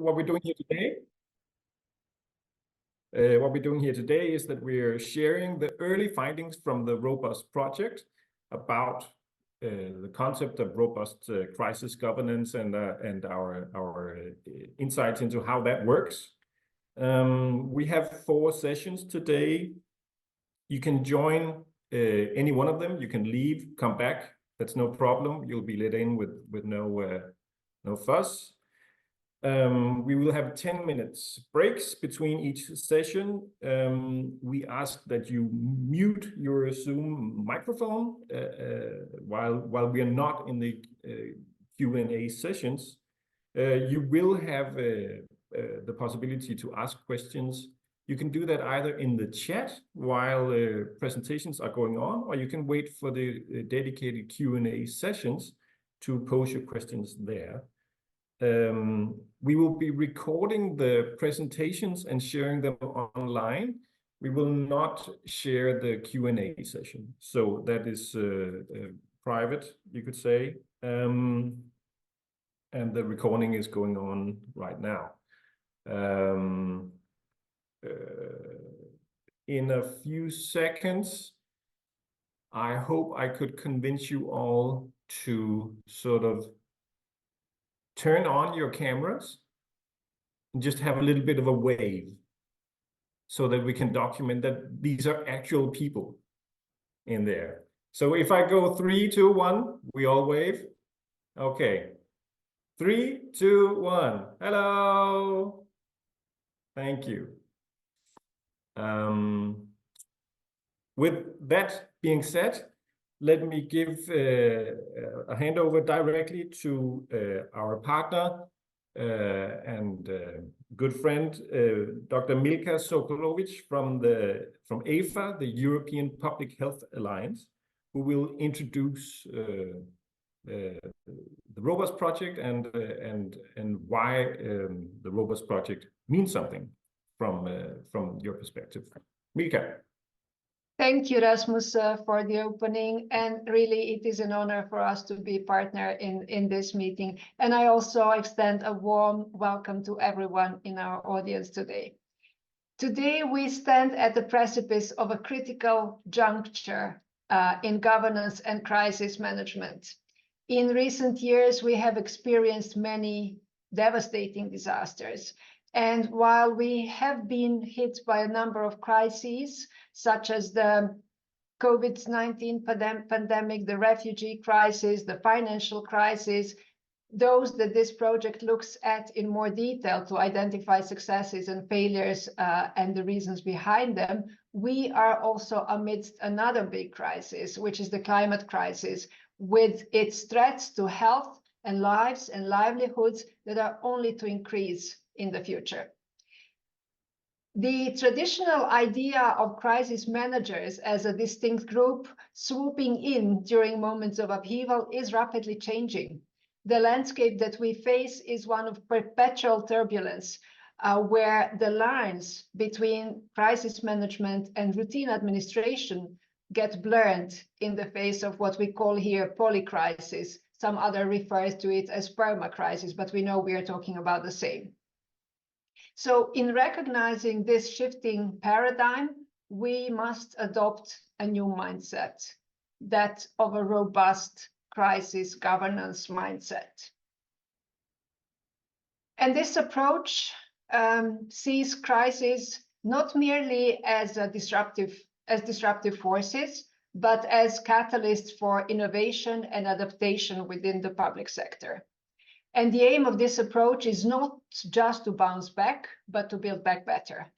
what we're doing here today. What we're doing here today is that we're sharing the early findings from the Robust project about the concept of robust crisis governance and our insights into how that works. We have 4 sessions today. You can join any one of them. You can leave, come back. That's no problem. You'll be let in with no fuss. We will have 10 minutes breaks between each session. We ask that you mute your Zoom microphone while we are not in the Q&A sessions. You will have the possibility to ask questions. You can do that either in the chat while presentations are going on, or you can wait for the dedicated Q&A sessions to pose your questions there. We will be recording the presentations and sharing them online. We will not share the Q&A session. So that is private, you could say. And the recording is going on right now. In a few seconds, I hope I could convince you all to sort of turn on your cameras and just have a little bit of a wave so that we can document that these are actual people in there. So if I go 3, 2, 1, we all wave. Okay. 3, 2, 1. Hello. Thank you. With that being said, let me give a handover directly to our partner and good friend, Dr. Milka Sokolovic from EFA, the European Public Health Alliance, who will introduce the Robust project and why the Robust project means something from your perspective. Milka. Thank you, Rasmus, for the opening. And really, it is an honor for us to be partner in this meeting. And I also extend a warm welcome to everyone in our audience today. Today, we stand at the precipice of a critical juncture in governance and crisis management. In recent years, we have experienced many devastating disasters. And while we have been hit by a number of crises, such as the COVID-19 pandemic, the refugee crisis, the financial crisis, those that this project looks at in more detail to identify successes and failures and the reasons behind them, we are also amidst another big crisis, which is the climate crisis, with its threats to health and lives and livelihoods that are only to increase in the future. The traditional idea of crisis managers as a distinct group swooping in during moments of upheaval is rapidly changing. The landscape that we face is one of perpetual turbulence, where the lines between crisis management and routine administration get blurred in the face of what we call here polycrisis. Some other refers to it as permacrisis, but we know we are talking about the same. So in recognizing this shifting paradigm, we must adopt a new mindset, that of a robust crisis governance mindset. And this approach sees crises not merely as disruptive forces, but as catalysts for innovation and adaptation within the public sector. And the aim of this approach is not just to bounce back, but to build back better,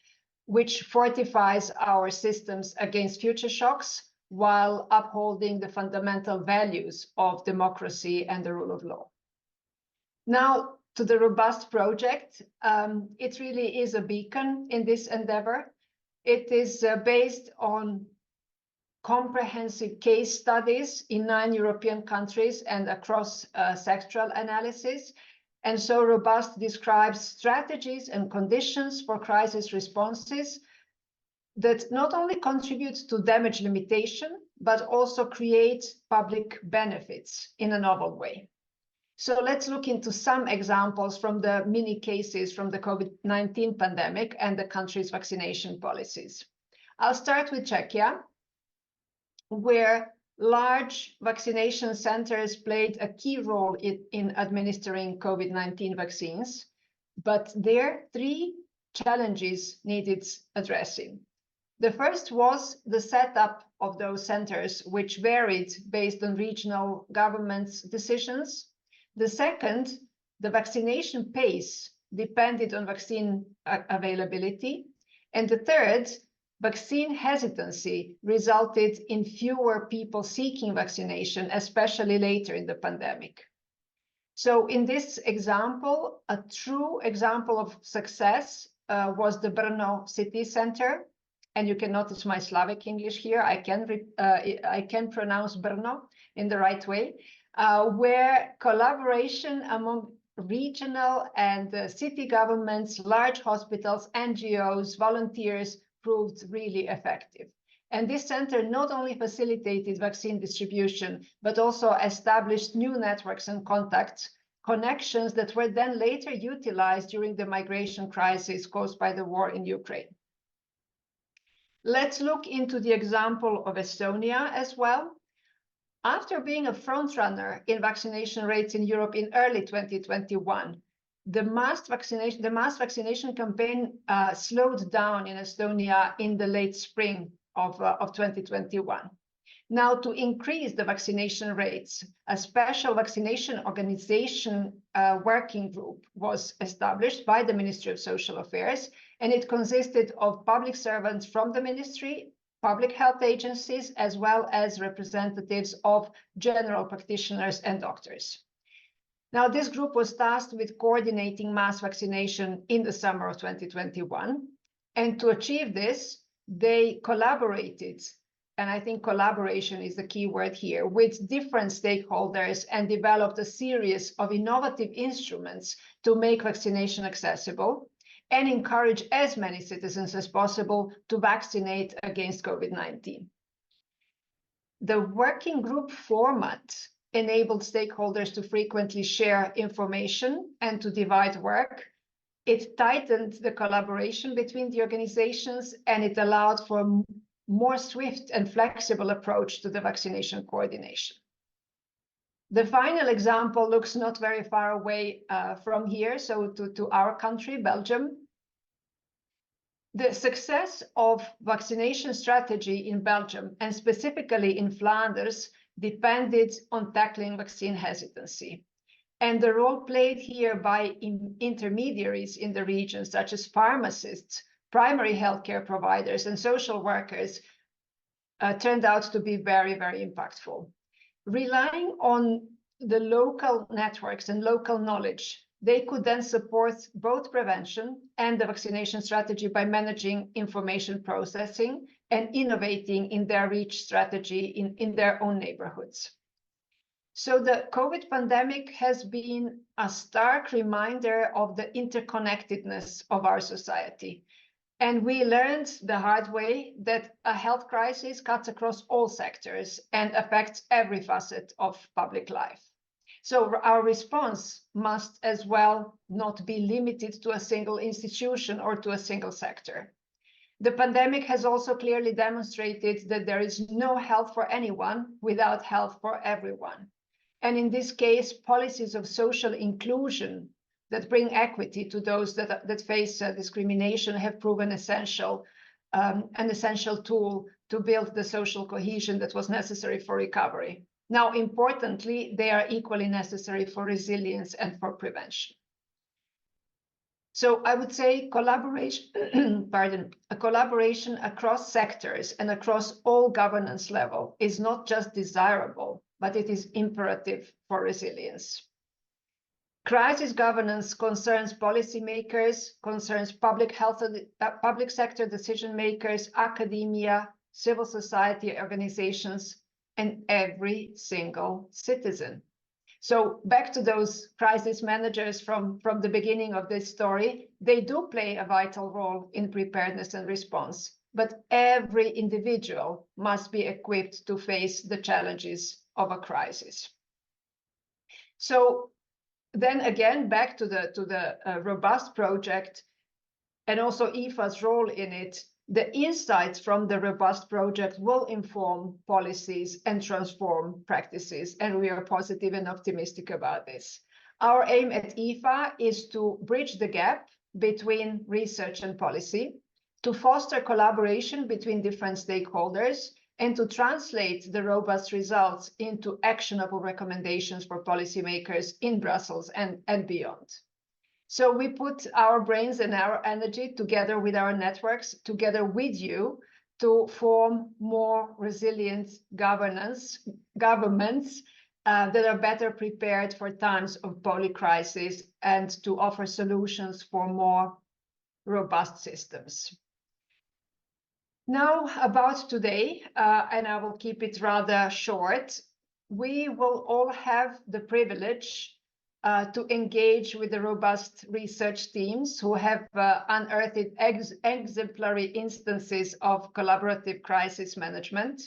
which fortifies our systems against future shocks while upholding the fundamental values of democracy and the rule of law. Now, to the Robust project, it really is a beacon in this endeavor. It is based on comprehensive case studies in 9 European countries and across sectoral analysis. And so Robust describes strategies and conditions for crisis responses that not only contribute to damage limitation, but also create public benefits in a novel way. So let's look into some examples from the mini cases from the COVID-19 pandemic and the country's vaccination policies. I'll start with Czechia, where large vaccination centers played a key role in administering COVID-19 vaccines, but there three challenges needed addressing. The first was the setup of those centers, which varied based on regional governments' decisions. The second, the vaccination pace depended on vaccine availability. And the third, vaccine hesitancy resulted in fewer people seeking vaccination, especially later in the pandemic. So in this example, a true example of success was the Brno city center. And you can notice my Slavic English here. I can pronounce Brno in the right way, where collaboration among regional and city governments, large hospitals, NGOs, volunteers proved really effective. And this center not only facilitated vaccine distribution, but also established new networks and connections that were then later utilized during the migration crisis caused by the war in Ukraine. Let's look into the example of Estonia as well. After being a frontrunner in vaccination rates in Europe in early 2021, the mass vaccination campaign slowed down in Estonia in the late spring of 2021. Now, to increase the vaccination rates, a special vaccination organization working group was established by the Ministry of Social Affairs, and it consisted of public servants from the ministry, public health agencies, as well as representatives of general practitioners and doctors. Now, this group was tasked with coordinating mass vaccination in the summer of 2021. And to achieve this, they collaborated, and I think collaboration is the key word here, with different stakeholders and developed a series of innovative instruments to make vaccination accessible and encourage as many citizens as possible to vaccinate against COVID-19. The working group format enabled stakeholders to frequently share information and to divide work. It tightened the collaboration between the organizations, and it allowed for a more swift and flexible approach to the vaccination coordination. The final example looks not very far away from here, so to our country, Belgium. The success of vaccination strategy in Belgium, and specifically in Flanders, depended on tackling vaccine hesitancy. And the role played here by intermediaries in the region, such as pharmacists, primary healthcare providers, and social workers, turned out to be very, very impactful. Relying on the local networks and local knowledge, they could then support both prevention and the vaccination strategy by managing information processing and innovating in their reach strategy in their own neighborhoods. So the COVID pandemic has been a stark reminder of the interconnectedness of our society. And we learned the hard way that a health crisis cuts across all sectors and affects every facet of public life. So our response must as well not be limited to a single institution or to a single sector. The pandemic has also clearly demonstrated that there is no health for anyone without health for everyone. And in this case, policies of social inclusion that bring equity to those that face discrimination have proven essential, an essential tool to build the social cohesion that was necessary for recovery. Now, importantly, they are equally necessary for resilience and for prevention. So I would say collaboration, a collaboration across sectors and across all governance level is not just desirable, but it is imperative for resilience. Crisis governance concerns policymakers, concerns public health, public sector decision makers, academia, civil society organizations, and every single citizen. So back to those crisis managers from the beginning of this story, they do play a vital role in preparedness and response, but every individual must be equipped to face the challenges of a crisis. So then again, back to the robust project and also IFA's role in it, the insights from the robust project will inform policies and transform practices, and we are positive and optimistic about this. Our aim at IFA is to bridge the gap between research and policy, to foster collaboration between different stakeholders, and to translate the robust results into actionable recommendations for policymakers in Brussels and beyond. So we put our brains and our energy together with our networks, together with you, to form more resilient governments that are better prepared for times of polycrisis and to offer solutions for more robust systems. Now about today, and I will keep it rather short. We will all have the privilege to engage with the robust research teams who have unearthed exemplary instances of collaborative crisis management.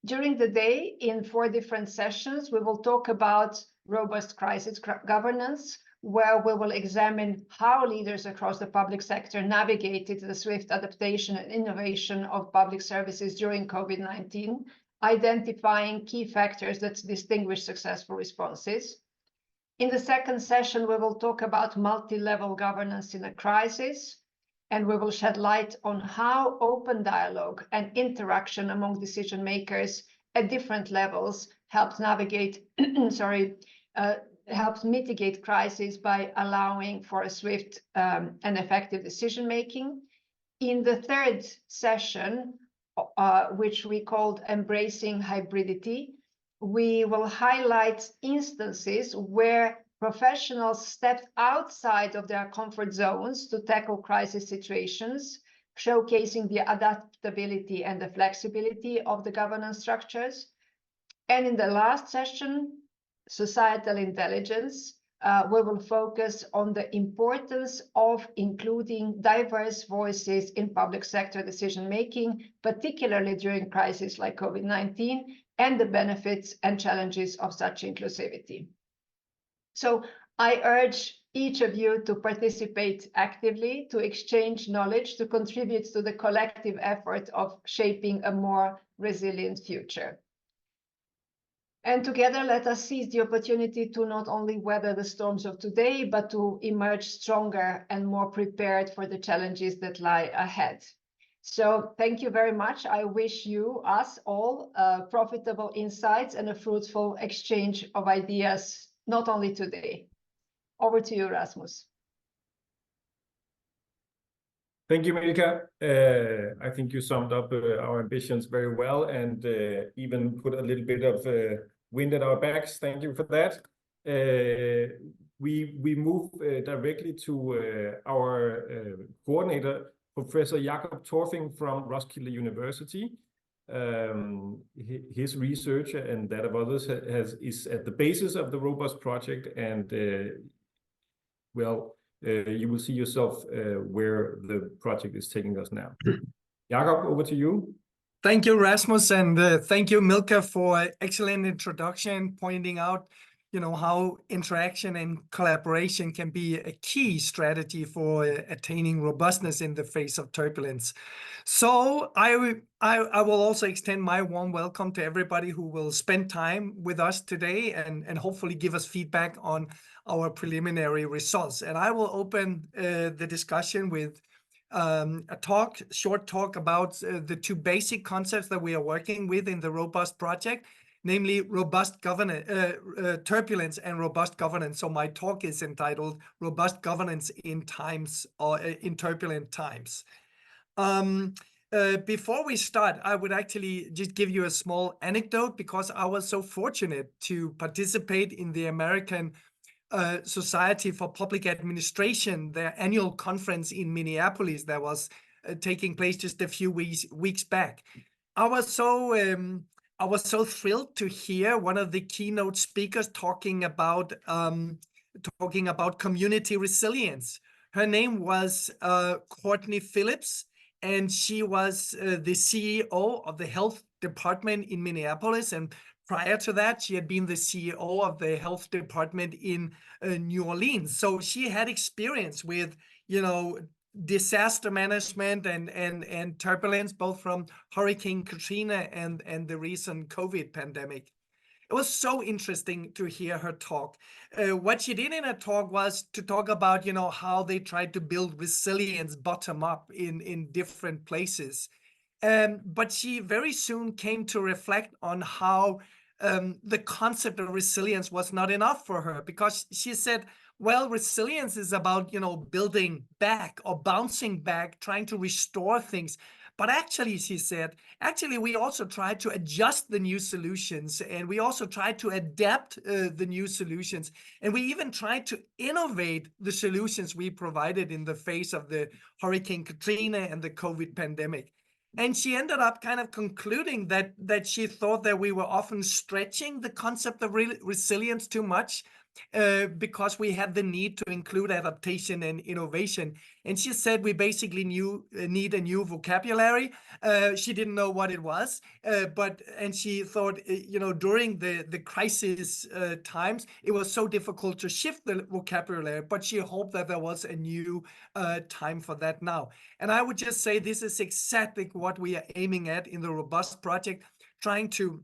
During the day, in 4 different sessions, we will talk about robust crisis governance, where we will examine how leaders across the public sector navigated the swift adaptation and innovation of public services during COVID-19, identifying key factors that distinguish successful responses. In the second session, we will talk about multi-level governance in a crisis, and we will shed light on how open dialogue and interaction among decision makers at different levels helps navigate, helps mitigate crises by allowing for a swift and effective decision making. In the third session, which we called Embracing Hybridity, we will highlight instances where professionals stepped outside of their comfort zones to tackle crisis situations, showcasing the adaptability and the flexibility of the governance structures. And in the last session, Societal Intelligence, we will focus on the importance of including diverse voices in public sector decision-making, particularly during crises like COVID-19, and the benefits and challenges of such inclusivity. So I urge each of you to participate actively, to exchange knowledge, to contribute to the collective effort of shaping a more resilient future. And together, let us seize the opportunity to not only weather the storms of today, but to emerge stronger and more prepared for the challenges that lie ahead. So thank you very much. I wish you, us all, profitable insights and a fruitful exchange of ideas, not only today. Over to you, Rasmus. Thank you, Milka. I think you summed up our ambitions very well and even put a little bit of wind at our backs. Thank you for that. We move directly to our coordinator, Professor Jakob Torfing from Roskilde University. His research and that of others is at the basis of the Robust project, and you will see yourself where the project is taking us now. Jakob, over to you. Thank you, Rasmus, and thank you, Milka, for excellent introduction, pointing out, how interaction and collaboration can be a key strategy for attaining robustness in the face of turbulence. So I will also extend my warm welcome to everybody who will spend time with us today and hopefully give us feedback on our preliminary results. And I will open the discussion with a short talk about the 2 basic concepts that we are working with in the Robust project, namely robust governance, turbulence and robust governance. So my talk is entitled Robust Governance in Times or in Turbulent Times. Before we start, I would actually just give you a small anecdote, because I was so fortunate to participate in the American Society for Public Administration, their annual conference in Minneapolis that was taking place just a few weeks back. I was so thrilled to hear one of the keynote speakers talking about community resilience. Her name was Courtney Phillips, and she was the CEO of the health department in Minneapolis. And Prior to that, she had been the CEO of the health department in New Orleans. So she had experience with, disaster management and turbulence, both from Hurricane Katrina and the recent COVID pandemic. It was so interesting to hear her talk. What she did in her talk was to talk about, how they tried to build resilience bottom up in different places. But she very soon came to reflect on how the concept of resilience was not enough for her, because she said, well, resilience is about, building back or bouncing back, trying to restore things. But actually, she said, we also try to adjust the new solutions, and we also try to adapt the new solutions. And we even try to innovate the solutions we provided in the face of the Hurricane Katrina and the COVID pandemic. And she ended up kind of concluding that she thought that we were often stretching the concept of resilience too much, because we had the need to include adaptation and innovation. And she said we basically need a new vocabulary. She didn't know what it was, and she thought, during the crisis times, it was so difficult to shift the vocabulary, but she hoped that there was a new time for that now. And I would just say this is exactly what we are aiming at in the Robust project, trying to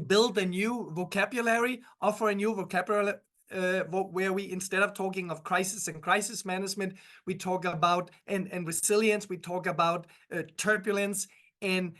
build a new vocabulary, offer a new vocabulary, where we, instead of talking of crisis and crisis management, we talk about and resilience, we talk about turbulence and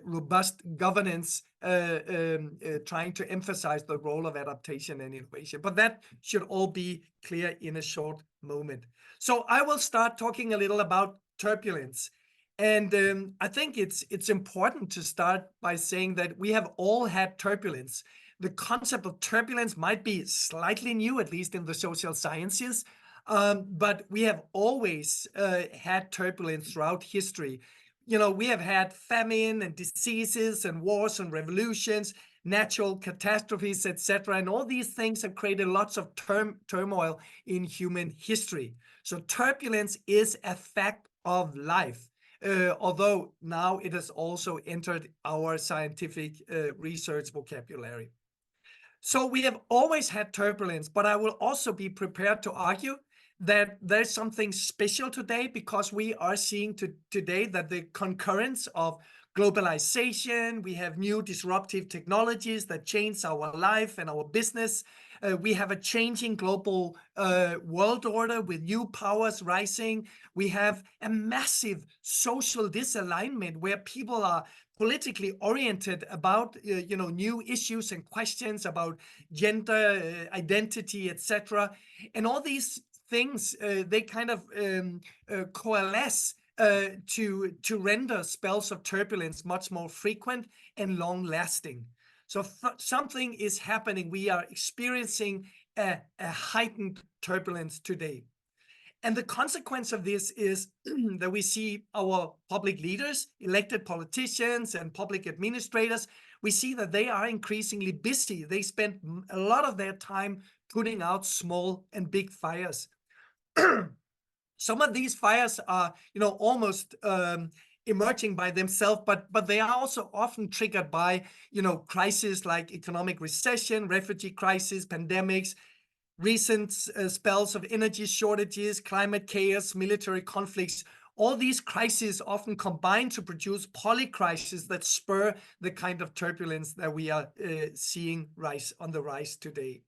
robust governance, trying to emphasize the role of adaptation and innovation. But that should all be clear in a short moment. So I will start talking a little about turbulence. And I think it's important to start by saying that we have all had turbulence. The concept of turbulence might be slightly new, at least in the social sciences, but we have always had turbulence throughout history. We have had famine and diseases and wars and revolutions, natural catastrophes, etc. And all these things have created lots of turmoil in human history. So turbulence is a fact of life. Although now it has also entered our scientific research vocabulary. So we have always had turbulence, but I will also be prepared to argue that there's something special today, because we are seeing today that the concurrence of globalization, we have new disruptive technologies that change our life and our business. We have a changing global world order with new powers rising. We have a massive social disalignment where people are politically oriented about new issues and questions about gender identity, etc. And all these things, they kind of coalesce to render spells of turbulence much more frequent and long lasting. So something is happening. We are experiencing a heightened turbulence today. And the consequence of this is that we see our public leaders, elected politicians, and public administrators, we see that they are increasingly busy. They spend a lot of their time putting out small and big fires. Some of these fires are, almost emerging by themselves, but they are also often triggered by, crises like economic recession, refugee crisis, pandemics, recent spells of energy shortages, climate chaos, military conflicts. All these crises often combine to produce polycrises that spur the kind of turbulence that we are seeing on the rise today.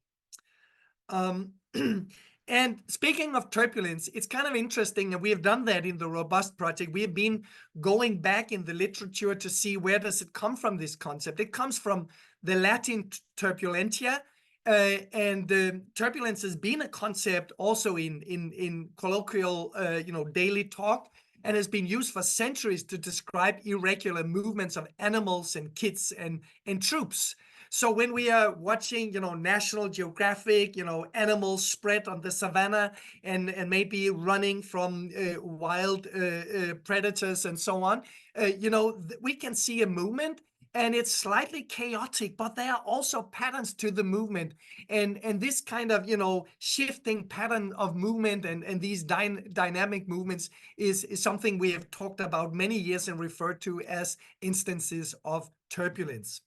And speaking of turbulence, it's kind of interesting, and we have done that in the Robust project. We have been going back in the literature to see where does it come from, this concept. It comes from the Latin turbulentia, and turbulence has been a concept also in colloquial, daily talk, and has been used for centuries to describe irregular movements of animals and kids and troops. So when we are watching, National Geographic, animals spread on the savannah and maybe running from wild predators and so on, we can see a movement, and it's slightly chaotic, but there are also patterns to the movement. And this kind of, shifting pattern of movement and these dynamic movements is something we have talked about many years and referred to as instances of turbulence.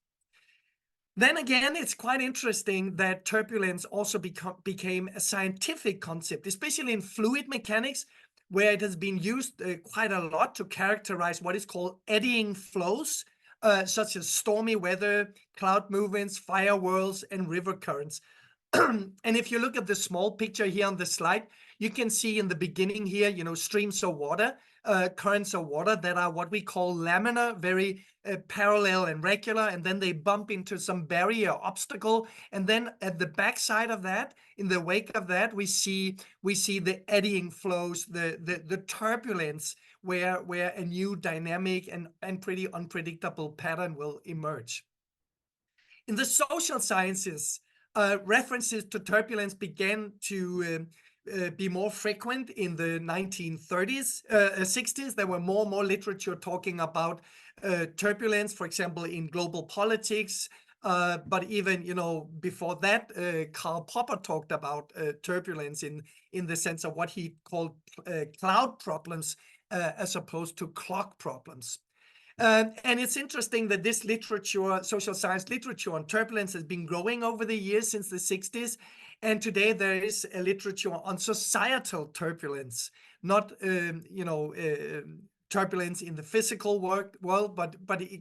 Then again, it's quite interesting that turbulence also became a scientific concept, especially in fluid mechanics, where it has been used quite a lot to characterize what is called eddying flows, such as stormy weather, cloud movements, fire whirls, and river currents. And if you look at the small picture here on the slide, you can see in the beginning here, streams of water, currents of water that are what we call laminar, very parallel and regular, and then they bump into some barrier obstacle. And then at the backside of that, in the wake of that, we see the eddying flows, the turbulence, where a new dynamic and pretty unpredictable pattern will emerge. In the social sciences, references to turbulence began to be more frequent in the 1930s, 60s. There were more and more literature talking about turbulence, for example, in global politics. But even, before that, Karl Popper talked about turbulence in the sense of what he called cloud problems as opposed to clock problems. And it's interesting that this literature, social science literature on turbulence, has been growing over the years since the 60s. And today there is a literature on societal turbulence, not, turbulence in the physical world, but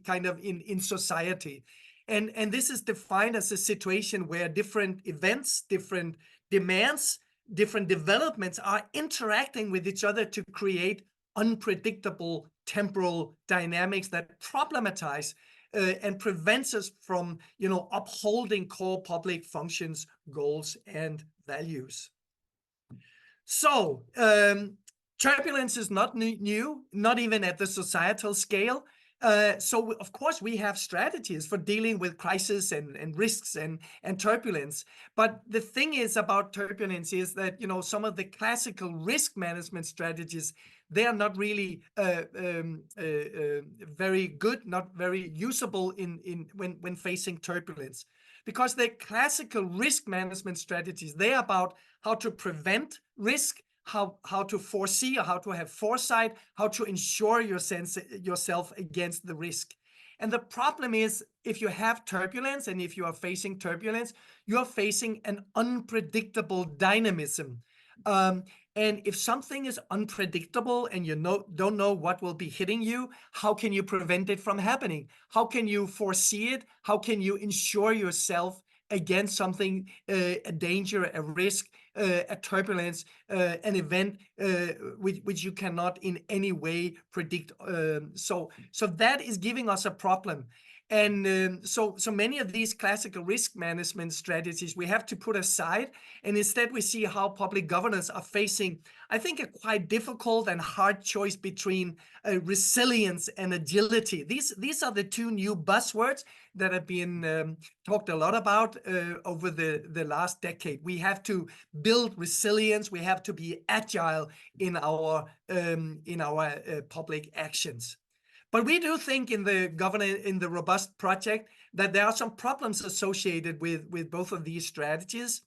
kind of in society. And this is defined as a situation where different events, different demands, different developments are interacting with each other to create unpredictable temporal dynamics that problematize and prevents us from, upholding core public functions, goals, and values. So turbulence is not new, not even at the societal scale. So of course we have strategies for dealing with crisis and risks and turbulence. But the thing is about turbulence is that, some of the classical risk management strategies, they are not really very good, not very usable when facing turbulence. Because the classical risk management strategies, they're about how to prevent risk, how to foresee, or how to have foresight, how to ensure yourself against the risk. And the problem is, if you have turbulence and if you are facing turbulence, you are facing an unpredictable dynamism. And if something is unpredictable and you don't know what will be hitting you, how can you prevent it from happening? How can you foresee it? How can you ensure yourself against something, a danger, a risk, a turbulence, an event which you cannot in any way predict? So that is giving us a problem. And so many of these classical risk management strategies we have to put aside, and instead we see how public governance are facing, I think, a quite difficult and hard choice between resilience and agility. These are the two new buzzwords that have been talked a lot about over the last decade. We have to build resilience. We have to be agile in our public actions. But we do think in the Robust project that there are some problems associated with both of these strategies.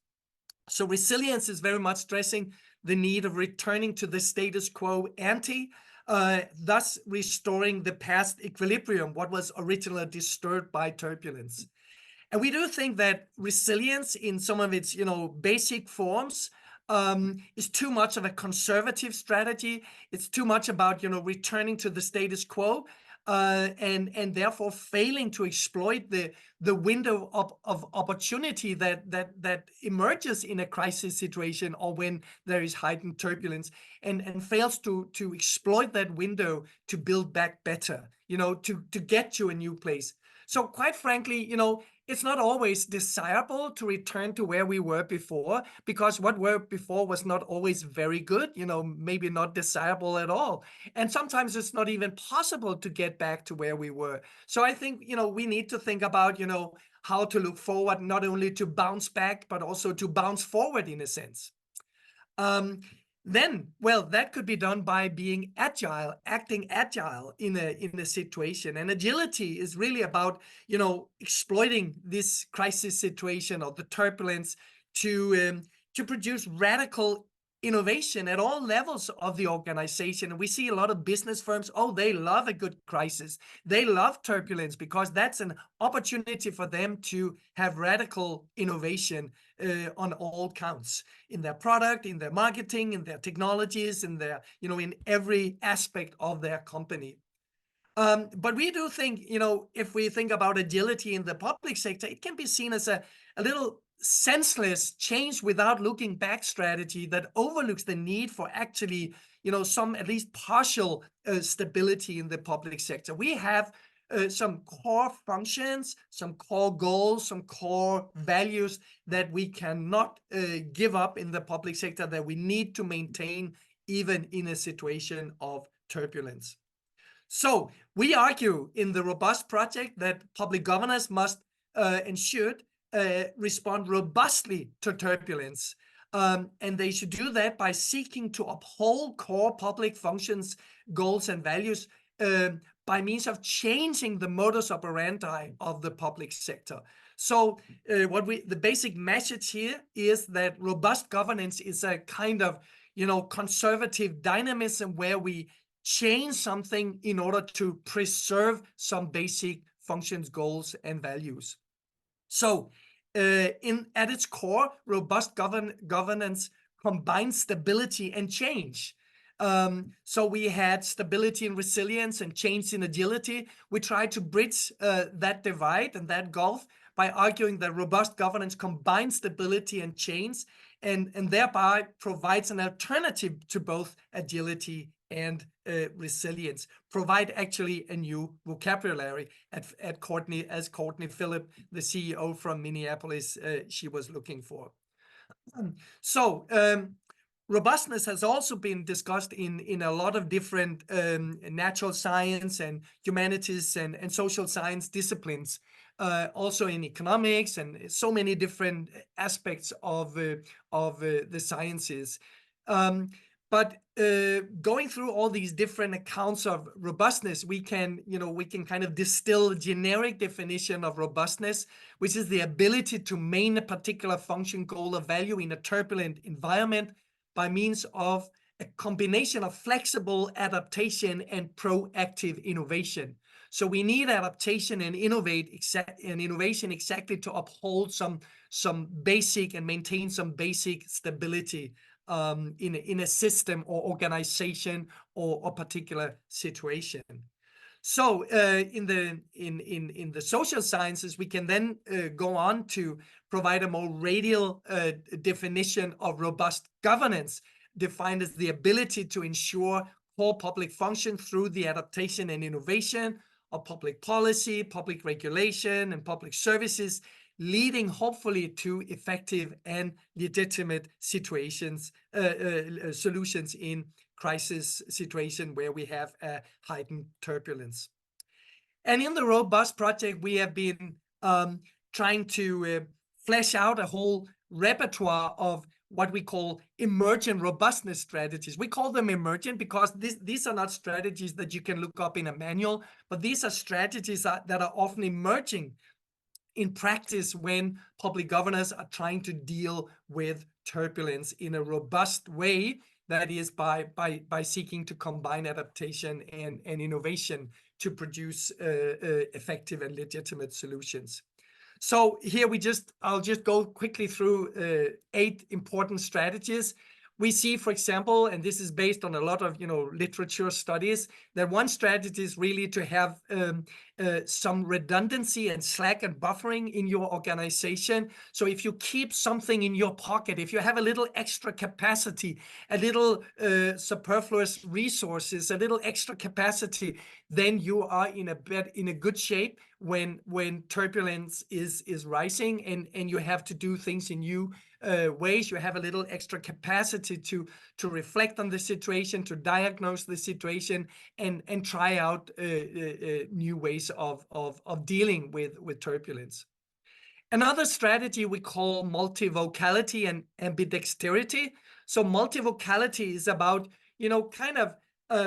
So resilience is very much stressing the need of returning to the status quo ante, thus restoring the past equilibrium, what was originally disturbed by turbulence. And we do think that resilience in some of its, basic forms is too much of a conservative strategy. It's too much about, returning to the status quo, and therefore failing to exploit the window of opportunity that emerges in a crisis situation or when there is heightened turbulence, and fails to exploit that window to build back better, to get to a new place. So quite frankly, it's not always desirable to return to where we were before, because what were before was not always very good, maybe not desirable at all. And sometimes it's not even possible to get back to where we were. So I think, we need to think about, how to look forward, not only to bounce back, but also to bounce forward in a sense. Then, well, that could be done by being agile, acting agile in a situation. And agility is really about, exploiting this crisis situation or the turbulence to produce radical innovation at all levels of the organization. And we see a lot of business firms, oh, they love a good crisis. They love turbulence because that's an opportunity for them to have radical innovation on all counts, in their product, in their marketing, in their technologies, in their, in every aspect of their company. But we do think, if we think about agility in the public sector, it can be seen as a little senseless change without looking back strategy that overlooks the need for actually, some at least partial stability in the public sector. We have some core functions, some core goals, some core values that we cannot give up in the public sector, that we need to maintain even in a situation of turbulence. So we argue in the Robust project that public governance must and should respond robustly to turbulence. And they should do that by seeking to uphold core public functions, goals, and values by means of changing the modus operandi of the public sector. So the basic message here is that robust governance is a kind of, conservative dynamism where we change something in order to preserve some basic functions, goals, and values. So at its core, robust governance combines stability and change. So we had stability and resilience and change in agility. We tried to bridge that divide and that gulf by arguing that robust governance combines stability and change and thereby provides an alternative to both agility and resilience, provide actually a new vocabulary as Courtney Phillip, the CEO from Minneapolis, she was looking for. So robustness has also been discussed in a lot of different natural science and humanities and social science disciplines, also in economics and so many different aspects of the sciences. But going through all these different accounts of robustness, we can kind of distill a generic definition of robustness, which is the ability to maintain a particular function, goal, or value in a turbulent environment by means of a combination of flexible adaptation and proactive innovation. So we need adaptation and innovation exactly to uphold some basic and maintain some basic stability in a system or organization or particular situation. So in the social sciences, we can then go on to provide a more radial definition of robust governance, defined as the ability to ensure core public function through the adaptation and innovation of public policy, public regulation, and public services, leading hopefully to effective and legitimate solutions in crisis situation where we have a heightened turbulence. And in the Robust project, we have been trying to flesh out a whole repertoire of what we call emergent robustness strategies. We call them emergent because these are not strategies that you can look up in a manual, but these are strategies that are often emerging in practice when public governors are trying to deal with turbulence in a robust way, that is by seeking to combine adaptation and innovation to produce effective and legitimate solutions. So here I'll just go quickly through 8 important strategies. We see, for example, and this is based on a lot of literature studies, that one strategy is really to have some redundancy and slack and buffering in your organization. So if you keep something in your pocket, if you have a little extra capacity, a little superfluous resources, a little extra capacity, then you are in a good shape when turbulence is rising and you have to do things in new ways. You have a little extra capacity to reflect on the situation, to diagnose the situation, and try out new ways of dealing with turbulence. Another strategy we call multivocality and ambidexterity. So multivocality is about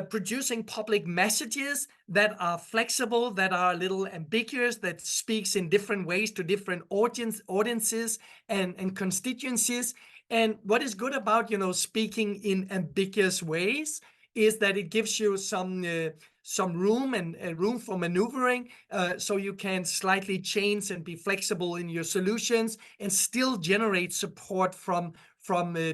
producing public messages that are flexible, that are a little ambiguous, that speaks in different ways to different audiences and constituencies, And what is good about, speaking in ambiguous ways is that it gives you some room and room for maneuvering, so you can slightly change and be flexible in your solutions and still generate support from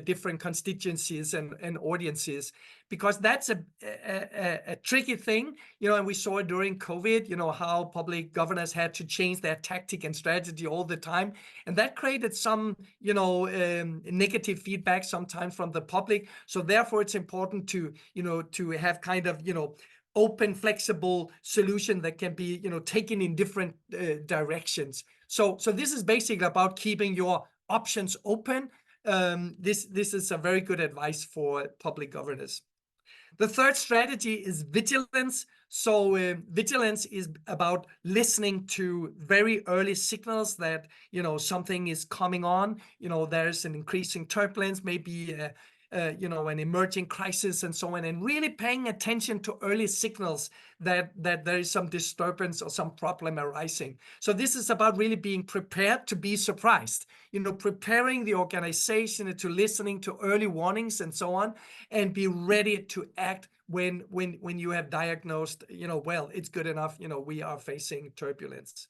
different constituencies and audiences, because that's a tricky thing, and we saw it during COVID, how public governors had to change their tactic and strategy all the time, and that created some, negative feedback sometimes from the public. So therefore, it's important to have kind of, open, flexible solution that can be, taken in different directions. So this is basically about keeping your options open. This is a very good advice for public governors. The third strategy is vigilance. So vigilance is about listening to very early signals that, something is coming on, there's an increasing turbulence, maybe an emerging crisis and so on, and really paying attention to early signals that there is some disturbance or some problem arising. So this is about really being prepared to be surprised, preparing the organization to listening to early warnings and so on, and be ready to act when you have diagnosed, well, it's good enough, we are facing turbulence.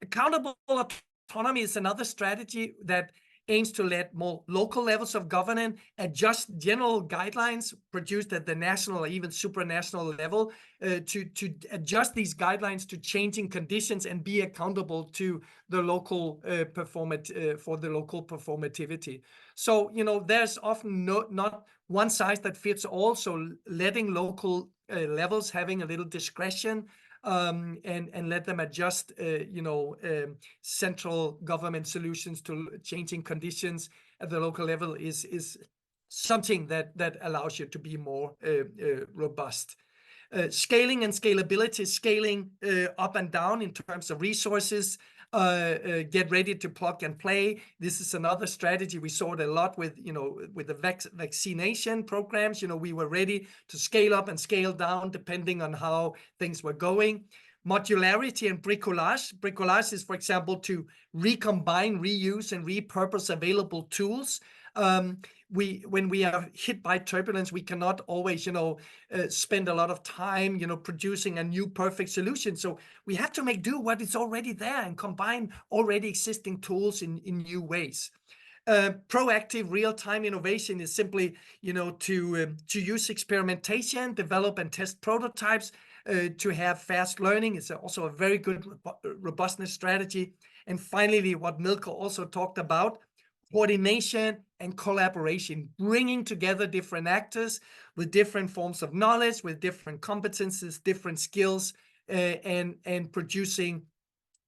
Accountable autonomy is another strategy that aims to let more local levels of governance adjust general guidelines produced at the national or even supranational level, to adjust these guidelines to changing conditions and be accountable to the local for the local performativity. So, there's often not one size that fits all. So letting local levels having a little discretion, and let them adjust, central government solutions to changing conditions at the local level is something that allows you to be more robust. Scaling and scalability, scaling up and down in terms of resources, get ready to plug and play. This is another strategy. We saw it a lot with the vaccination programs. We were ready to scale up and scale down depending on how things were going. Modularity and bricolage. Bricolage is, for example, to recombine, reuse, and repurpose available tools. When we are hit by turbulence, we cannot always, spend a lot of time, producing a new perfect solution. So we have to make do what is already there and combine already existing tools in new ways. Proactive real-time innovation is simply, to use experimentation, develop and test prototypes, to have fast learning. It's also a very good robustness strategy. And finally, what Milka also talked about, coordination and collaboration, bringing together different actors with different forms of knowledge, with different competences, different skills, and producing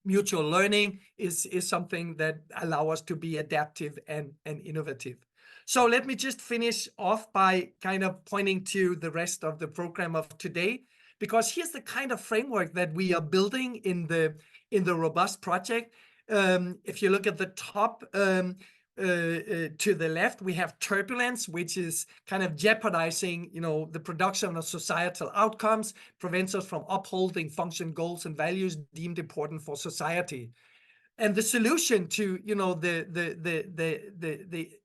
mutual learning is something that allow us to be adaptive and innovative. So let me just finish off by kind of pointing to the rest of the program of today, because here's the kind of framework that we are building in the Robust project. If you look at the top, to the left, we have turbulence, which is kind of jeopardizing, the production of societal outcomes, prevents us from upholding function, goals, and values deemed important for society. And the solution to, the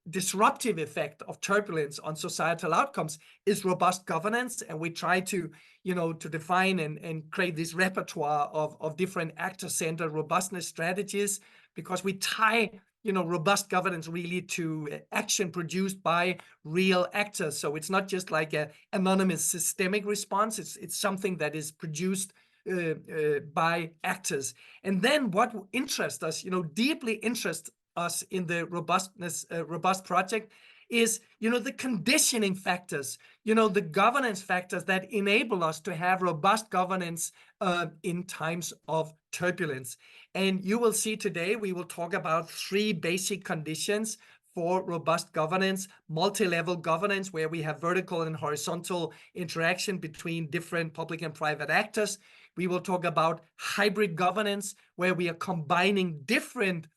disruptive effect of turbulence on societal outcomes is robust governance. And we try to, to define and create this repertoire of different actor-centered robustness strategies, because we tie, robust governance really to action produced by real actors. So it's not just like an anonymous systemic response. It's something that is produced by actors. And then what interests us, deeply interests us in the Robust project is, the conditioning factors, the governance factors that enable us to have robust governance in times of turbulence. And you will see today, we will talk about 3 basic conditions for robust governance: multi-level governance, where we have vertical and horizontal interaction between different public and private actors. We will talk about hybrid governance, where we are combining different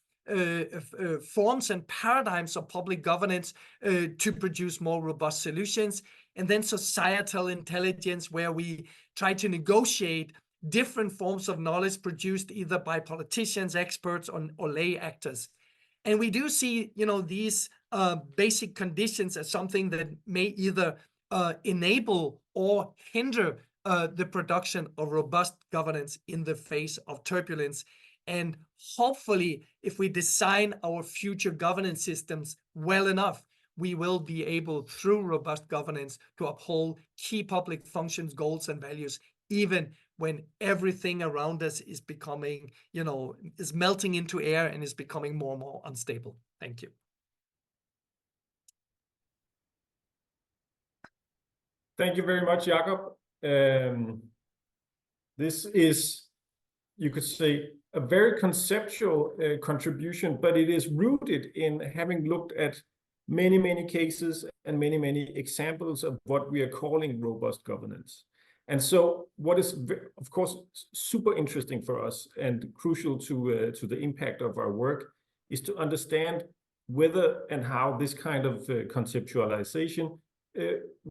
forms and paradigms of public governance to produce more robust solutions. And then societal intelligence, where we try to negotiate different forms of knowledge produced either by politicians, experts, or lay actors. And we do see, these basic conditions as something that may either enable or hinder the production of robust governance in the face of turbulence. And hopefully, if we design our future governance systems well enough, we will be able, through robust governance, to uphold key public functions, goals, and values, even when everything around us is becoming, is melting into air and is becoming more and more unstable. Thank you. Thank you very much, Jakob. This is, you could say, a very conceptual contribution, but it is rooted in having looked at many, many cases and many, many examples of what we are calling robust governance. And so what is, of course, super interesting for us and crucial to the impact of our work is to understand whether and how this kind of conceptualization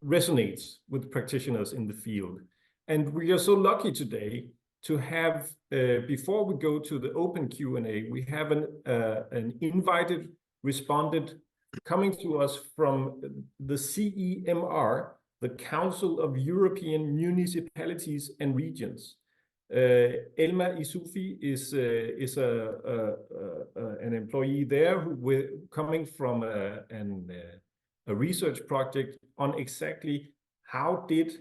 resonates with practitioners in the field. And we are so lucky today to have, before we go to the open Q&A, we have an invited respondent coming to us from the CEMR, the Council of European Municipalities and Regions. Elma Isufi is an employee there who coming from a research project on exactly how did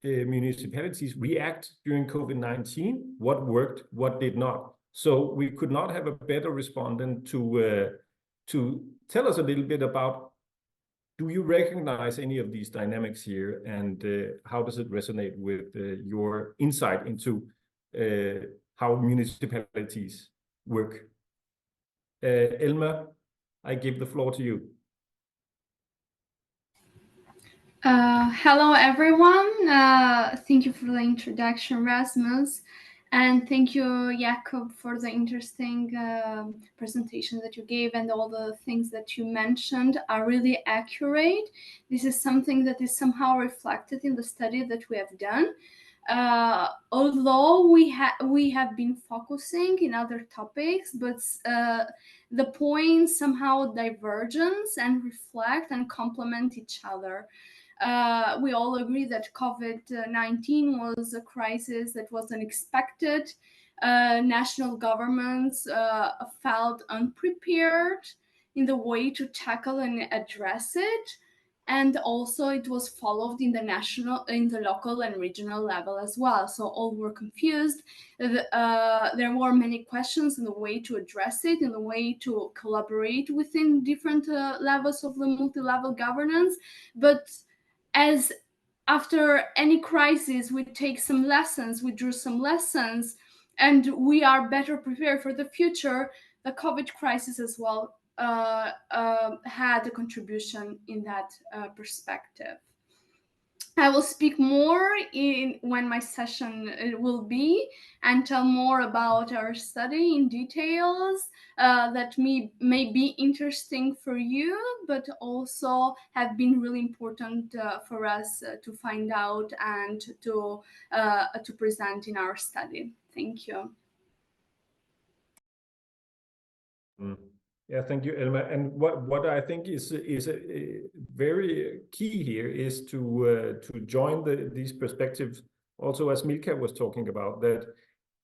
municipalities react during COVID-19, what worked, what did not. So we could not have a better respondent to tell us a little bit about, do you recognize any of these dynamics here, and how does it resonate with your insight into how municipalities work? Elma, I give the floor to you. Hello, everyone. Thank you for the introduction, Rasmus. And thank you, Jakob, for the interesting presentation that you gave, and all the things that you mentioned are really accurate. This is something that is somehow reflected in the study that we have done. Although we have been focusing in other topics, but the points somehow divergence and reflect and complement each other. We all agree that COVID-19 was a crisis that was unexpected. National governments felt unprepared in the way to tackle and address it. And also it was followed in the local and regional level as well. So all were confused. There were many questions in the way to address it, in the way to collaborate within different levels of the multi-level governance. But as after any crisis, we take some lessons, we drew some lessons, and we are better prepared for the future. The COVID crisis as well had a contribution in that perspective. I will speak more when my session will be, and tell more about our study in details that may be interesting for you, but also have been really important for us to find out and to present in our study. Thank you. Yeah, thank you, Elma. And what I think is very key here is to join these perspectives. Also, as Milka was talking about, that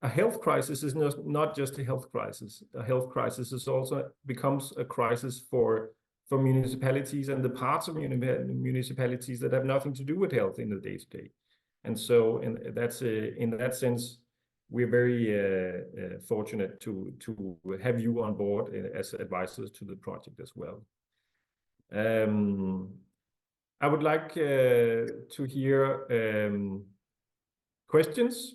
a health crisis is not just a health crisis. A health crisis is also becomes a crisis for municipalities and the parts of municipalities that have nothing to do with health in the day-to-day. And so, in that sense, we're very fortunate to have you on board as advisors to the project as well. I would like to hear questions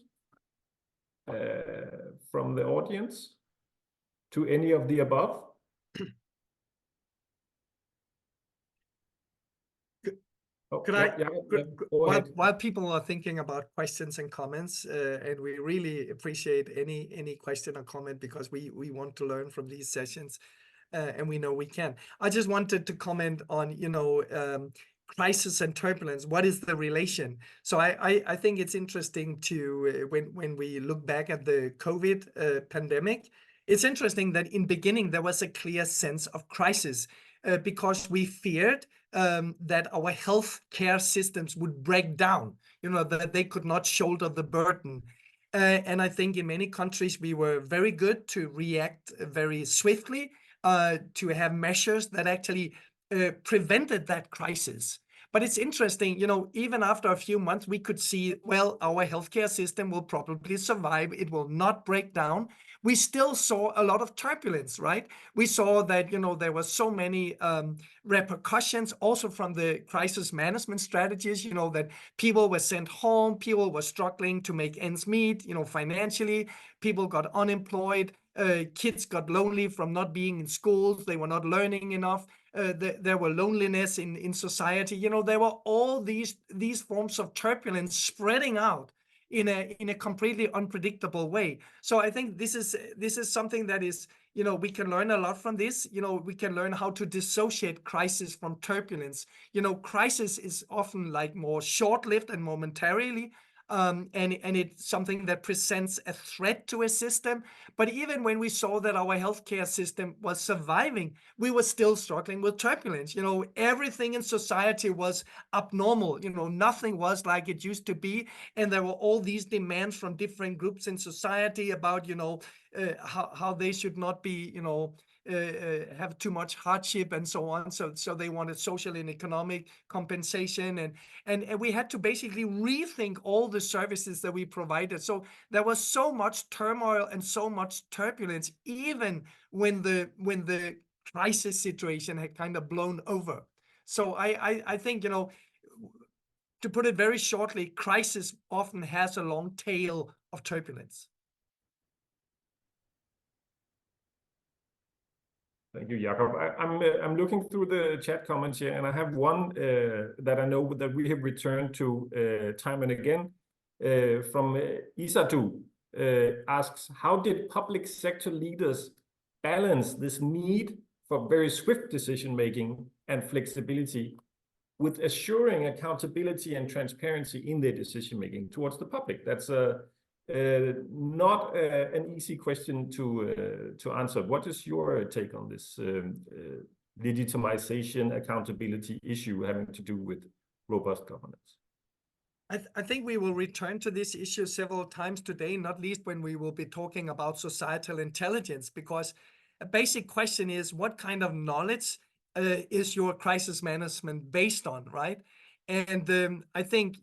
from the audience to any of the above. While people are thinking about questions and comments, and we really appreciate any question or comment, because we want to learn from these sessions, and we know we can. I just wanted to comment on, crisis and turbulence. What is the relation? So I think it's interesting to when we look back at the COVID pandemic, It's interesting that in beginning there was a clear sense of crisis because we feared that our health care systems would break down, that they could not shoulder the burden. And I think in many countries we were very good to react very swiftly, to have measures that actually prevented that crisis. But it's interesting, even after a few months, we could see, well, our healthcare system will probably survive. It will not break down. We still saw a lot of turbulence, right? We saw that, there were so many repercussions also from the crisis management strategies, that people were sent home, people were struggling to make ends meet, financially, people got unemployed, kids got lonely from not being in schools, they were not learning enough. There were loneliness in society. There were all these forms of turbulence spreading out in a completely unpredictable way. So I think this is something that is, we can learn a lot from this. We can learn how to dissociate crisis from turbulence. Crisis is often like more short-lived and momentarily. And it's something that presents a threat to a system. But even when we saw that our healthcare system was surviving, we were still struggling with turbulence. Everything in society was abnormal. Nothing was like it used to be. And there were all these demands from different groups in society about, how they should not be, have too much hardship and so on. So they wanted social and economic compensation. And we had to basically rethink all the services that we provided. So there was so much turmoil and so much turbulence, even when the crisis situation had kind of blown over. So I think, to put it very shortly, crisis often has a long tail of turbulence. Thank you, Jakob. I'm looking through the chat comments here, and I have one that I know that we have returned to time and again from Isatu. Asks, how did public sector leaders balance this need for very swift decision making and flexibility with assuring accountability and transparency in their decision making towards the public? That's not an easy question to answer. What is your take on this legitimization accountability issue having to do with robust governance? I think we will return to this issue several times today, not least when we will be talking about societal intelligence, because a basic question is, what kind of knowledge is your crisis management based on, right? And I think,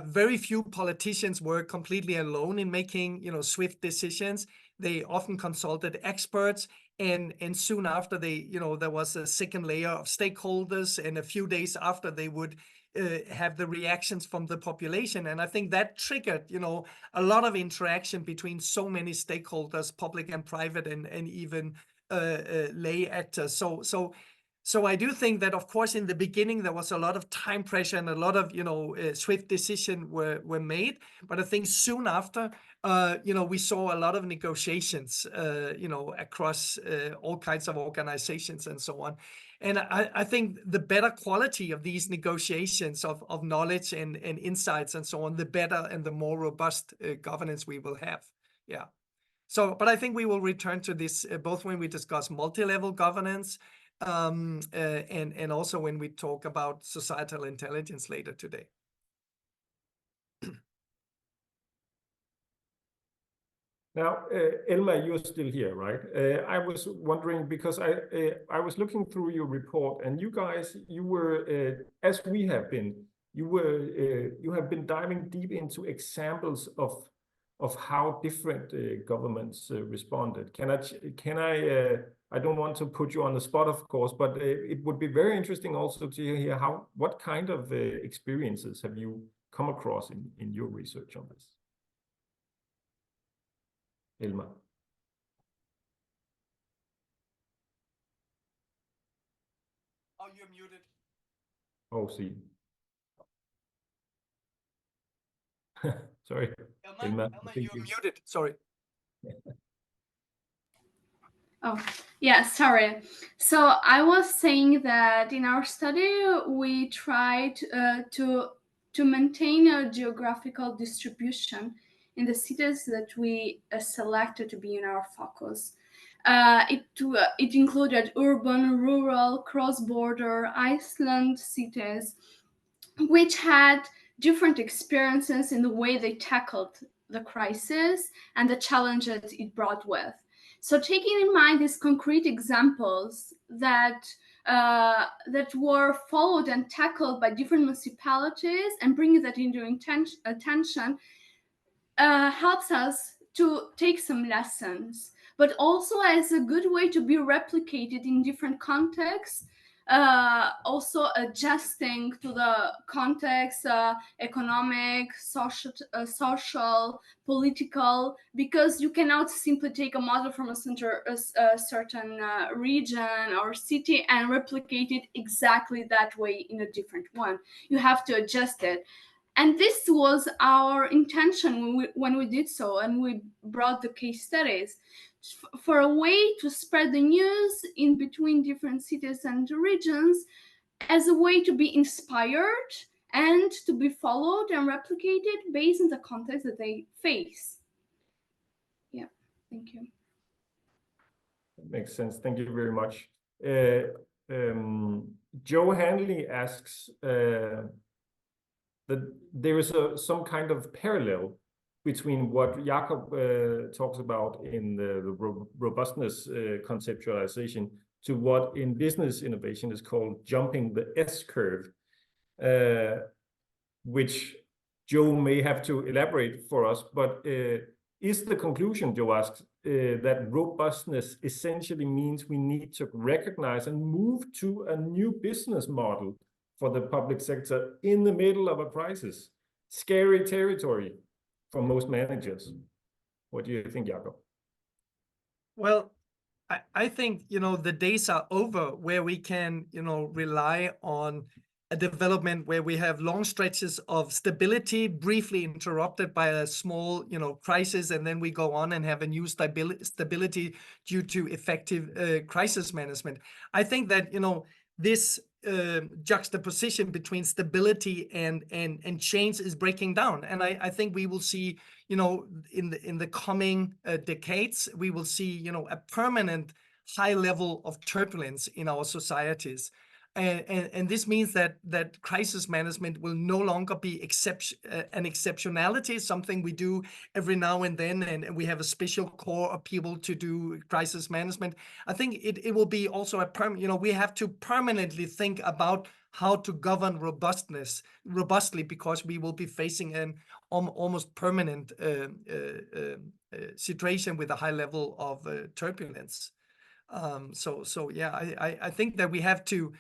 very few politicians were completely alone in making, swift decisions. They often consulted experts, and soon after there was a second layer of stakeholders, and a few days after they would have the reactions from the population. And I think that triggered, a lot of interaction between so many stakeholders, public and private, and even lay actors. So I do think that, of course, in the beginning, there was a lot of time pressure and a lot of, swift decisions were made. But I think soon after, we saw a lot of negotiations, across all kinds of organizations and so on. And I think the better quality of these negotiations of knowledge and insights and so on, the better and the more robust governance we will have. Yeah. So, but I think we will return to this both when we discuss multi-level governance, and also when we talk about societal intelligence later today. Now, Elma, you're still here, right? I was wondering, because I was looking through your report, and you guys, you were, as we have been, you have been diving deep into examples of how different governments responded. I don't want to put you on the spot, of course, but it would be very interesting also to hear what kind of experiences have you come across in your research on this? Ilma. Oh, you're muted. Oh, see. Sorry. Elma, you're muted. Sorry. Oh, yeah, sorry. So I was saying that in our study, we tried to maintain a geographical distribution in the cities that we selected to be in our focus. It included urban, rural, cross-border, island cities, which had different experiences in the way they tackled the crisis and the challenges it brought with. So taking in mind these concrete examples that were followed and tackled by different municipalities and bringing that into attention helps us to take some lessons, but also as a good way to be replicated in different contexts, also adjusting to the context, economic, social, political, because you cannot simply take a model from a certain region or city and replicate it exactly that way in a different one. You have to adjust it. And this was our intention when we did so, and we brought the case studies for a way to spread the news in between different cities and regions as a way to be inspired and to be followed and replicated based on the context that they face. Yeah, thank you. That makes sense. Thank you very much. Joe Hanley asks that there is some kind of parallel between what Jakob talks about in the robustness conceptualization to what in business innovation is called jumping the S-curve, which Joe may have to elaborate for us, but is the conclusion, Joe asks, that robustness essentially means we need to recognize and move to a new business model for the public sector in the middle of a crisis? Scary territory for most managers. What do you think, Jakob? Well, I think, the days are over where we can, rely on a development where we have long stretches of stability, briefly interrupted by a small, crisis, and then we go on and have a new stability due to effective crisis management. I think that, this juxtaposition between stability and change is breaking down, and I think we will see, in the coming decades, we will see, a permanent high level of turbulence in our societies. And this means that crisis management will no longer be an exceptionality, something we do every now and then, and we have a special core of people to do crisis management. I think it will be also we have to permanently think about how to govern robustly, because we will be facing an almost permanent situation with a high level of turbulence. So yeah, I think that we have to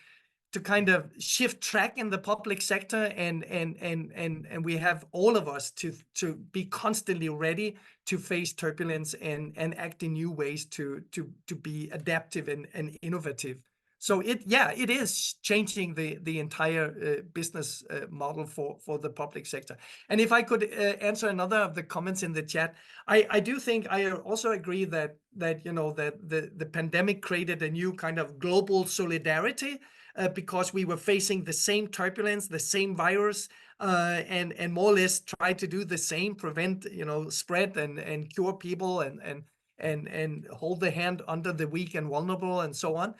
kind of shift track in the public sector, and we have all of us to be constantly ready to face turbulence and act in new ways to be adaptive and innovative. So it is changing the entire business model for the public sector. And if I could answer another of the comments in the chat, I do think I also agree that the pandemic created a new kind of global solidarity, because we were facing the same turbulence, the same virus, and more or less try to do the same, prevent spread and cure people and hold the hand under the weak and vulnerable and so on.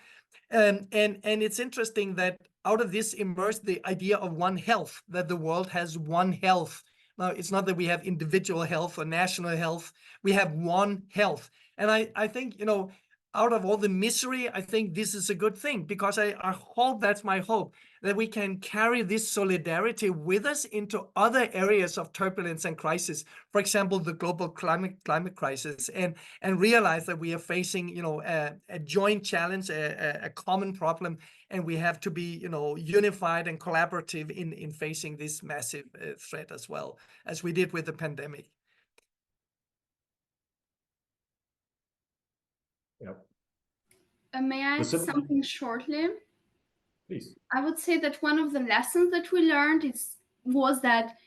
And it's interesting that out of this emerged the idea of one health, that the world has one health. Now, it's not that we have individual health or national health, we have one health. And I think, out of all the misery, I think this is a good thing, because I hope, that's my hope, that we can carry this solidarity with us into other areas of turbulence and crisis. For example, the global climate crisis, and realize that we are facing, a joint challenge, a common problem, and we have to be, unified and collaborative in facing this massive threat, as well as we did with the pandemic. Yep. May I add something shortly? Please. I would say that one of the lessons that we learned was that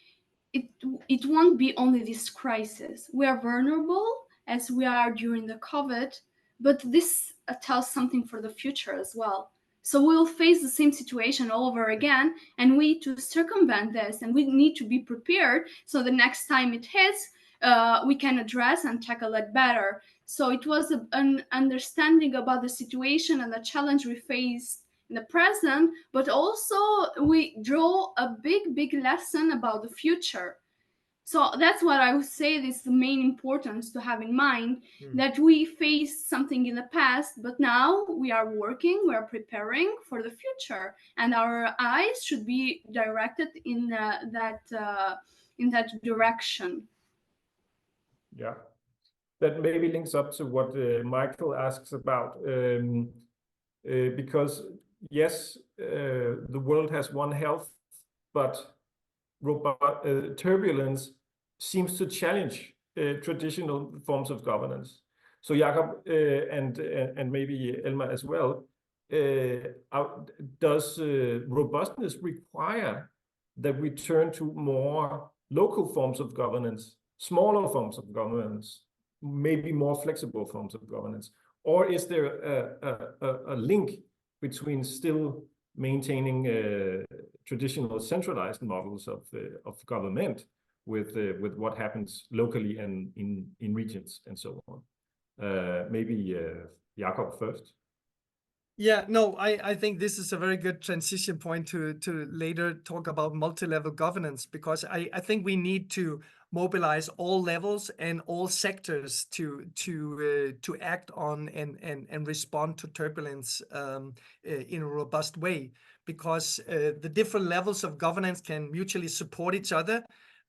it won't be only this crisis. We are vulnerable as we are during the COVID, but this tells something for the future as well. So we will face the same situation all over again, and we need to circumvent this, and we need to be prepared so the next time it hits, we can address and tackle it better. So it was an understanding about the situation and the challenge we face in the present, but also we draw a big lesson about the future. So that's what I would say is the main importance to have in mind, that we faced something in the past, but now we are working, we are preparing for the future, and our eyes should be directed in that direction. Yeah, that maybe links up to what Michael asks about, because yes, the world has one health, but turbulence seems to challenge traditional forms of governance. So Jakob and maybe Elma as well, does robustness require that we turn to more local forms of governance, smaller forms of governance, maybe more flexible forms of governance? Or is there a link between still maintaining traditional centralized models of government with what happens locally and in regions and so on? Maybe Jakob first. Yeah, no, I think this is a very good transition point to later talk about multi-level governance, because I think we need to mobilize all levels and all sectors to act on and respond to turbulence in a robust way, because the different levels of governance can mutually support each other.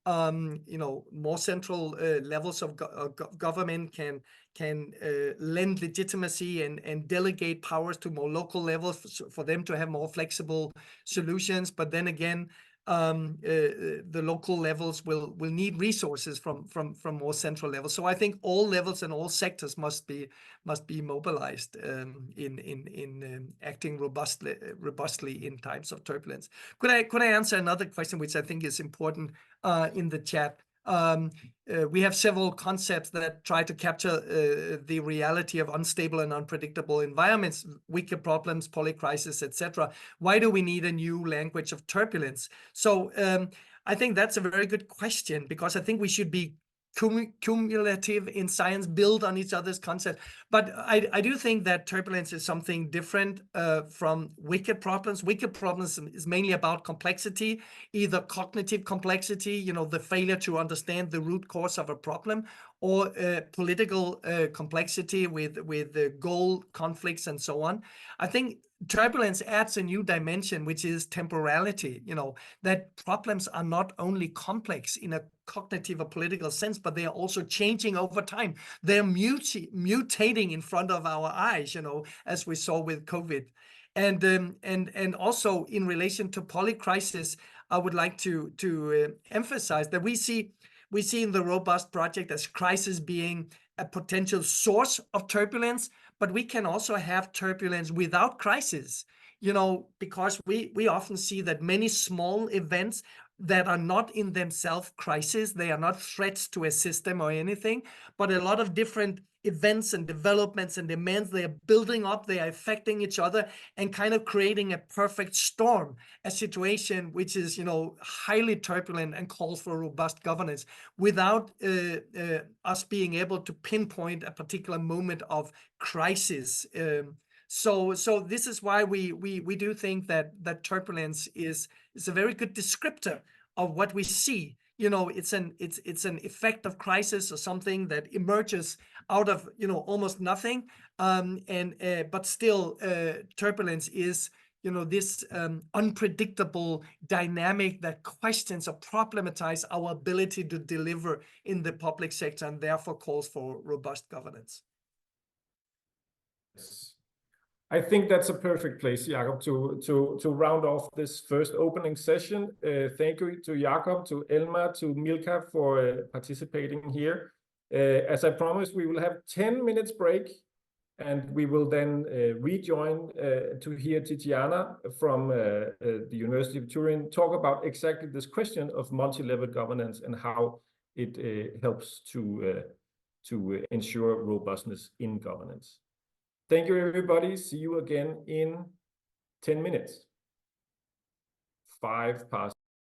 More central levels of government can lend legitimacy and delegate powers to more local levels for them to have more flexible solutions. But then again, the local levels will need resources from more central levels. So I think all levels and all sectors must be mobilized in acting robustly in times of turbulence. Could I answer another question, which I think is important in the chat? We have several concepts that try to capture the reality of unstable and unpredictable environments, wicked problems, polycrisis, etc. Why do we need a new language of turbulence? So I think that's a very good question, because I think we should be cumulative in science, build on each other's concepts. But I do think that turbulence is something different from wicked problems. Wicked problems is mainly about complexity, either cognitive complexity, the failure to understand the root cause of a problem, or political complexity with goal conflicts and so on. I think turbulence adds a new dimension, which is temporality, that problems are not only complex in a cognitive or political sense, but they are also changing over time. They're mutating in front of our eyes, as we saw with COVID. And also in relation to polycrisis, I would like to emphasize that we see in the Robust project as crisis being a potential source of turbulence, but we can also have turbulence without crisis, because we often see that many small events that are not in themselves crisis, they are not threats to a system or anything, but a lot of different events and developments and demands, they are building up, they are affecting each other and kind of creating a perfect storm, a situation which is, highly turbulent and calls for robust governance without us being able to pinpoint a particular moment of crisis. So this is why we do think that turbulence is a very good descriptor of what we see. It's an effect of crisis or something that emerges out of almost nothing, but still turbulence is this unpredictable dynamic that questions or problematize our ability to deliver in the public sector, and therefore calls for robust governance. I think that's a perfect place, Jakob, to round off this first opening session. Thank you to Jakob, to Elma, to Milka for participating here. As I promised, we will have 10 minutes break, and we will then rejoin to hear Titiana from the University of Turin talk about exactly this question of multi-level governance and how it helps to ensure robustness in governance. Thank you, everybody. See you again in 10 minutes. 5 past.